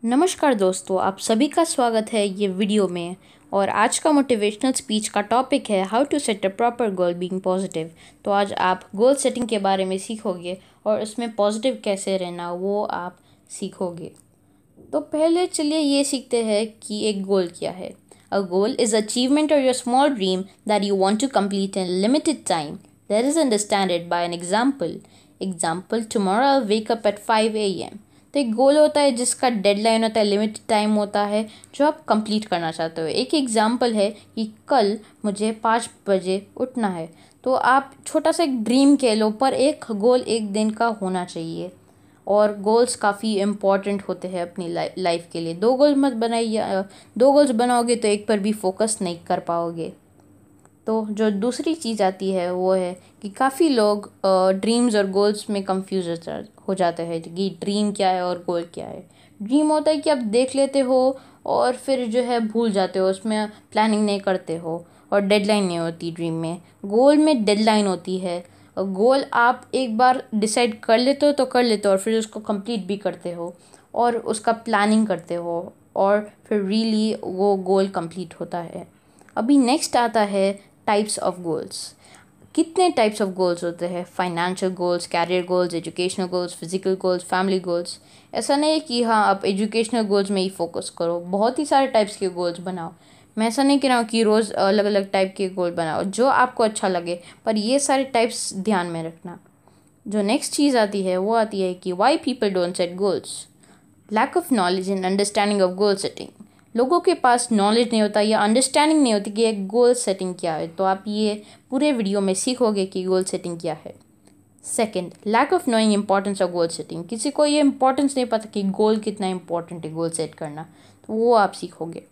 नमस्कार दोस्तों, आप सभी का स्वागत है ये वीडियो में। और आज का मोटिवेशनल स्पीच का टॉपिक है how to set a proper goal being positive. तो आज आप गोल सेटिंग के बारे में सीखोगे और उसमें पॉजिटिव कैसे रहना वो आप सीखोगे। तो पहले चलिए ये सीखते हैं कि एक गोल क्या है। अ गोल इज अचीवमेंट और your small dream that you want to complete in limited time. Let us understand it by an example tomorrow I wake up at 5 AM। तो एक गोल होता है जिसका डेडलाइन होता है, लिमिटेड टाइम होता है जो आप कंप्लीट करना चाहते हो। एक एग्जाम्पल है कि कल मुझे 5 बजे उठना है। तो आप छोटा सा एक ड्रीम कह लो, पर एक गोल एक दिन का होना चाहिए। और गोल्स काफ़ी इम्पॉर्टेंट होते हैं अपनी लाइफ के लिए। दो गोल मत बनाइए, दो गोल्स बनाओगे तो एक पर भी फोकस नहीं कर पाओगे। तो जो दूसरी चीज़ आती है वो है कि काफ़ी लोग ड्रीम्स और गोल्स में कंफ्यूज हो जाते हैं कि ड्रीम क्या है और गोल क्या है। ड्रीम होता है कि आप देख लेते हो और फिर जो है भूल जाते हो, उसमें प्लानिंग नहीं करते हो और डेडलाइन नहीं होती ड्रीम में। गोल में डेडलाइन होती है। गोल आप एक बार डिसाइड कर लेते हो तो कर लेते हो और फिर उसको कंप्लीट भी करते हो और उसका प्लानिंग करते हो और फिर रियली वो गोल कंप्लीट होता है। अभी नेक्स्ट आता है टाइप्स ऑफ गोल्स। कितने टाइप्स ऑफ गोल्स होते हैं? Financial goals, career goals, educational goals, physical goals, family goals. ऐसा नहीं है कि हाँ आप एजुकेशनल गोल्स में ही फोकस करो, बहुत ही सारे टाइप्स के गोल्स बनाओ। मैं ऐसा नहीं कह रहा हूँ कि रोज़ अलग अलग टाइप के गोल बनाओ, जो आपको अच्छा लगे, पर ये सारे टाइप्स ध्यान में रखना। जो नेक्स्ट चीज़ आती है वो आती है कि why people don't set goals. Lack of knowledge and understanding of goal setting. लोगों के पास नॉलेज नहीं होता या अंडरस्टैंडिंग नहीं होती कि एक गोल सेटिंग क्या है। तो आप ये पूरे वीडियो में सीखोगे कि गोल सेटिंग क्या है। Second, lack of knowing importance of goal setting. किसी को ये इंपॉर्टेंस नहीं पता कि गोल कितना इंपॉर्टेंट है गोल सेट करना, तो वो आप सीखोगे।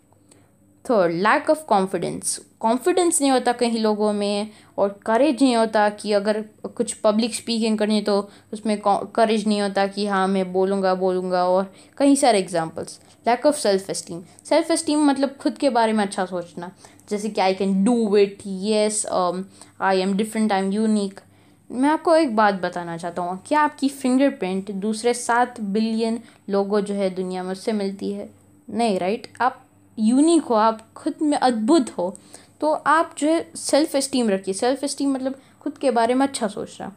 Third, lack of confidence. Confidence नहीं होता कहीं लोगों में और करेज नहीं होता कि अगर कुछ पब्लिक स्पीकिंग करनी है तो उसमें करेज नहीं होता कि हाँ मैं बोलूँगा और कई सारे examples. Lack of self esteem. Self esteem मतलब खुद के बारे में अच्छा सोचना, जैसे कि I can do it, yes, I am different, I am unique. मैं आपको एक बात बताना चाहता हूँ, क्या आपकी फिंगरप्रिंट दूसरे 7 बिलियन लोगों जो है दुनिया में उससे मिलती है? नहीं, राइट। आप यूनिक हो, आप खुद में अद्भुत हो। तो आप जो है सेल्फ एस्टीम रखिए। सेल्फ एस्टीम मतलब खुद के बारे में अच्छा सोचना।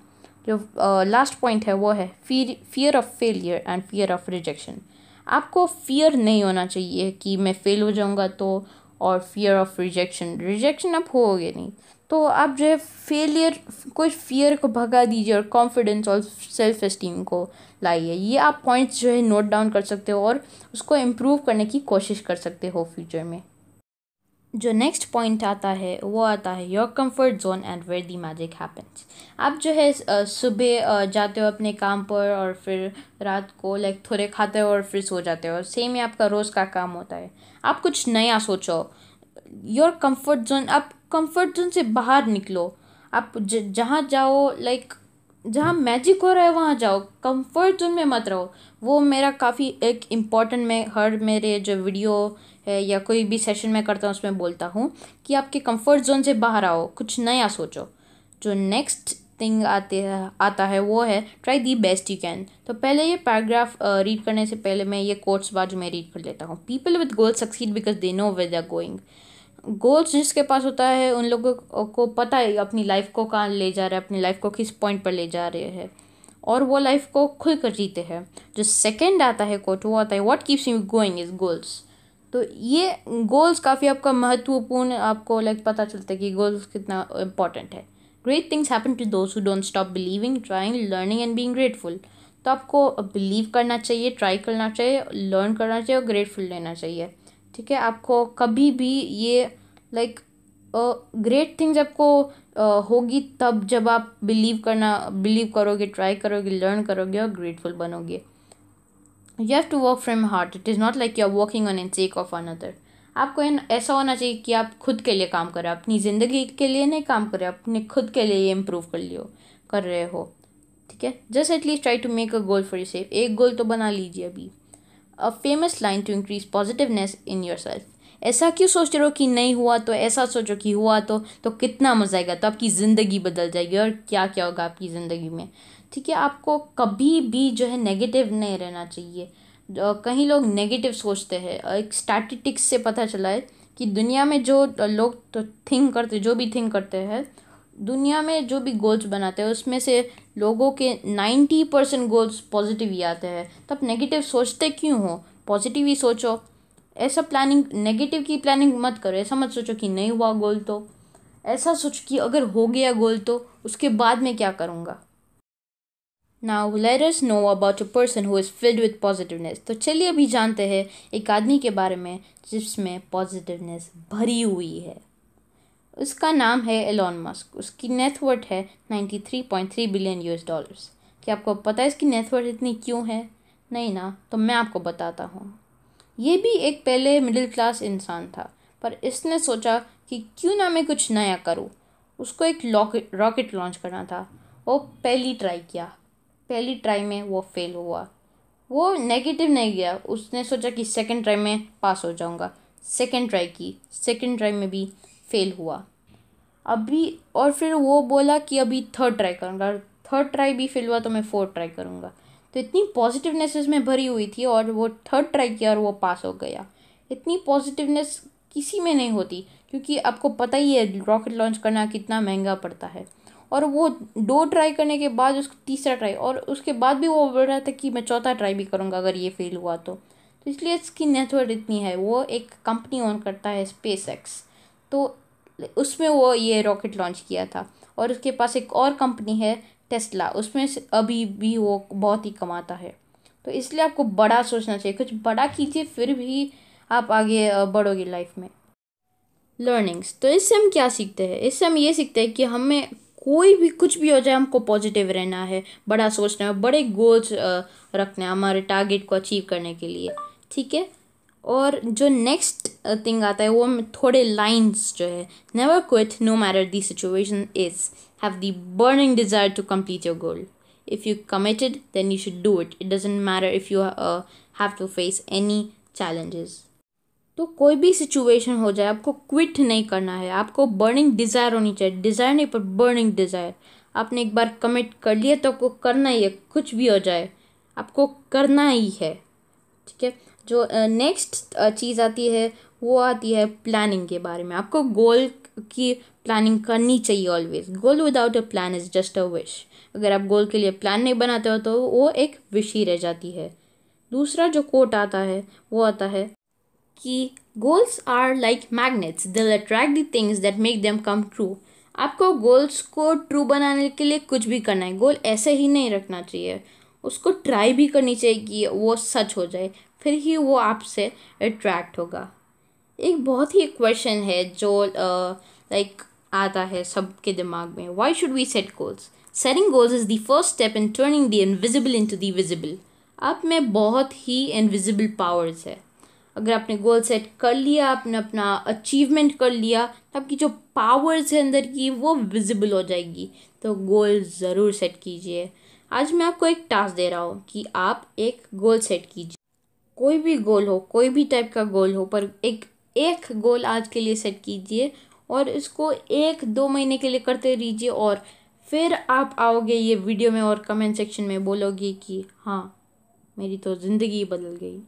जो लास्ट पॉइंट है वो है fear of failure and fear of rejection. आपको फियर नहीं होना चाहिए कि मैं फेल हो जाऊंगा तो, और फियर ऑफ रिजेक्शन आप होगे नहीं। तो आप जो है फेलियर, कोई फियर को भगा दीजिए और कॉन्फिडेंस और सेल्फ एस्टीम को लाइए। ये आप पॉइंट्स जो है नोट डाउन कर सकते हो और उसको इम्प्रूव करने की कोशिश कर सकते हो फ्यूचर में। जो नेक्स्ट पॉइंट आता है वो आता है your comfort zone and where the magic happens. आप जो है सुबह जाते हो अपने काम पर और फिर रात को लाइक थोड़े खाते हो और फिर सो जाते हो। सेम ही आपका रोज़ का काम होता है। आप कुछ नया सोचो। योर कंफर्ट जोन, आप कंफर्ट जोन से बाहर निकलो। आप जहाँ जाओ, लाइक जहाँ मैजिक हो रहा है वहाँ जाओ, कंफर्ट जोन में मत रहो। वो मेरा काफ़ी एक इम्पॉर्टेंट, मैं हर मेरे जो वीडियो है या कोई भी सेशन में करता हूँ उसमें बोलता हूँ कि आपके कंफर्ट जोन से बाहर आओ, कुछ नया सोचो। जो नेक्स्ट थिंग आता है वो है try the best you can. तो पहले ये पैराग्राफ रीड करने से पहले मैं ये कोट्स बाजू में रीड कर लेता हूँ। People with goals succeed because they know where they are going. Goals जिसके पास होता है उन लोगों को पता है अपनी लाइफ को कहाँ ले जा रहे हैं, अपनी लाइफ को किस पॉइंट पर ले जा रहे हैं और वो लाइफ को खुल कर जीते हैं। जो सेकंड आता है कोट वो आता है what keeps you going is goals. तो ये गोल्स काफ़ी आपका महत्वपूर्ण, आपको लाइक पता चलता है कि गोल्स कितना इम्पोर्टेंट है। Great things happen to those who don't stop believing, trying, learning and being grateful. तो आपको बिलीव करना चाहिए, ट्राई करना चाहिए, लर्न करना चाहिए और ग्रेटफुल रहना चाहिए। ठीक है, आपको कभी भी ये लाइक ग्रेट थिंग्स आपको होगी तब जब आप बिलीव करोगे, ट्राई करोगे, लर्न करोगे और ग्रेटफुल बनोगे। You have to work from heart. It is not like you are working on in sake of another. आपको ऐसा होना चाहिए कि आप खुद के लिए काम करें, अपनी ज़िंदगी के लिए नहीं काम करें, अपने खुद के लिए इम्प्रूव कर रहे हो। ठीक है, just at least try to make a goal for yourself. एक गोल तो बना लीजिए अभी। A famous line to increase positiveness in yourself. ऐसा क्यों सोच रहे हो कि नहीं हुआ, तो ऐसा सोचो कि हुआ तो कितना मजा आएगा, तो आपकी ज़िंदगी बदल जाएगी और क्या क्या होगा आपकी ज़िंदगी में। ठीक है, आपको कभी भी जो है नेगेटिव नहीं रहना चाहिए। कहीं लोग नेगेटिव सोचते हैं। एक स्टैटिस्टिक्स से पता चला है कि दुनिया में जो लोग तो थिंक करते, जो भी थिंक करते हैं, दुनिया में जो भी गोल्स बनाते हैं उसमें से लोगों के 90% गोल्स पॉजिटिव ही आते हैं। तो आप नेगेटिव सोचते क्यों हो? पॉजिटिव ही सोचो। ऐसा प्लानिंग, नेगेटिव की प्लानिंग मत करो। ऐसा मत सोचो कि नहीं हुआ गोल, तो ऐसा सोचो कि अगर हो गया गोल तो उसके बाद मैं क्या करूँगा। Now let us know about a person who is filled with positiveness। तो चलिए अभी जानते हैं एक आदमी के बारे में जिसमें पॉजिटिवनेस भरी हुई है। उसका नाम है एलॉन मस्क। उसकी नेटवर्थ है 93.3 बिलियन US डॉलर्स। क्या आपको पता है इसकी नेटवर्थ इतनी क्यों है? नहीं ना, तो मैं आपको बताता हूँ। ये भी एक पहले मिडिल क्लास इंसान था, पर इसने सोचा कि क्यों ना मैं कुछ नया करूँ। उसको एक रॉकेट लॉन्च करना था। वो पहली ट्राई में वो फेल हुआ। वो नेगेटिव नहीं गया, उसने सोचा कि सेकंड ट्राई में पास हो जाऊंगा। सेकंड ट्राई की, सेकंड ट्राई में भी फेल हुआ। अभी और फिर वो बोला कि अभी थर्ड ट्राई करूँगा। थर्ड ट्राई भी फेल हुआ तो मैं फोर्थ ट्राई करूँगा। तो इतनी पॉजिटिवनेस इसमें भरी हुई थी और वो थर्ड ट्राई किया और वो पास हो गया। इतनी पॉजिटिवनेस किसी में नहीं होती, क्योंकि आपको पता ही है रॉकेट लॉन्च करना कितना महंगा पड़ता है। और वो 2 ट्राई करने के बाद उसको तीसरा ट्राई, और उसके बाद भी वो बोल रहा था कि मैं चौथा ट्राई भी करूँगा अगर ये फेल हुआ तो इसलिए इसकी नेटवर्थ इतनी है। वो एक कंपनी ओन करता है, SpaceX। तो उसमें वो ये रॉकेट लॉन्च किया था। और उसके पास एक और कंपनी है टेस्ला, उसमें से अभी भी वो बहुत ही कमाता है। तो इसलिए आपको बड़ा सोचना चाहिए, कुछ बड़ा कीजिए, फिर भी आप आगे बढ़ोगे लाइफ में। लर्निंग्स, तो इससे हम क्या सीखते हैं? इससे हम ये सीखते हैं कि हमें कोई भी कुछ भी हो जाए हमको पॉजिटिव रहना है, बड़ा सोचना है, बड़े गोल्स रखना है हमारे टारगेट को अचीव करने के लिए, ठीक है। और जो नेक्स्ट थिंग आता है वो थोड़े लाइंस जो है, never quit no matter the situation is, have the burning desire to complete your goal, if you committed then you should do it, it doesn't matter if you have to face any challenges. तो कोई भी situation हो जाए आपको quit नहीं करना है, आपको बर्निंग डिज़ायर होनी चाहिए। डिज़ायर नहीं पर बर्निंग डिज़ायर। आपने एक बार कमिट कर लिया तो आपको करना ही है, कुछ भी हो जाए आपको करना ही है, ठीक है। जो नेक्स्ट चीज़ आती है वो आती है प्लानिंग के बारे में। आपको गोल की प्लानिंग करनी चाहिए always. Goal without a plan is just a wish. अगर आप गोल के लिए प्लान नहीं बनाते हो तो वो एक विश ही रह जाती है। दूसरा जो कोट आता है वो आता है कि गोल्स आर लाइक मैग्नेट्स, दिल attract the things that make them come true. आपको गोल्स को ट्रू बनाने के लिए कुछ भी करना है। गोल ऐसे ही नहीं रखना चाहिए, उसको ट्राई भी करनी चाहिए कि वो सच हो जाए, फिर ही वो आपसे अट्रैक्ट होगा। एक बहुत ही क्वेश्चन है जो लाइक आता है सबके दिमाग में, why should we set goals? Setting goals is the first step in turning the invisible into the visible. आप में बहुत ही इनविजिबल पावर्स है। अगर आपने गोल सेट कर लिया, आपने अपना अचीवमेंट कर लिया, तो आपकी जो पावर्स है अंदर की वो विजिबल हो जाएगी। तो गोल ज़रूर सेट कीजिए। आज मैं आपको एक टास्क दे रहा हूँ कि आप एक गोल सेट कीजिए। कोई भी गोल हो, कोई भी टाइप का गोल हो, पर एक एक गोल आज के लिए सेट कीजिए और इसको 1-2 महीने के लिए करते रहिए। और फिर आप आओगे ये वीडियो में और कमेंट सेक्शन में बोलोगे कि हाँ, मेरी तो ज़िंदगी बदल गई,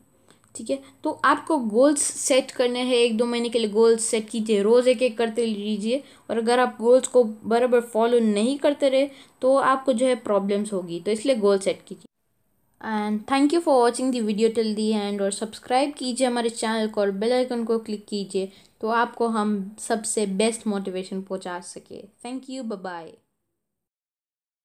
ठीक है। तो आपको गोल्स सेट करने हैं, 1-2 महीने के लिए गोल्स सेट कीजिए, रोज़ एक एक करते लीजिए। और अगर आप गोल्स को बराबर फॉलो नहीं करते रहे तो आपको जो है प्रॉब्लम्स होगी, तो इसलिए गोल सेट कीजिए। And thank you for watching the video till the and. और सब्सक्राइब कीजिए हमारे चैनल को और बेल आइकन को क्लिक कीजिए तो आपको हम सबसे बेस्ट मोटिवेशन पहुंचा सके। Thank you, bye bye.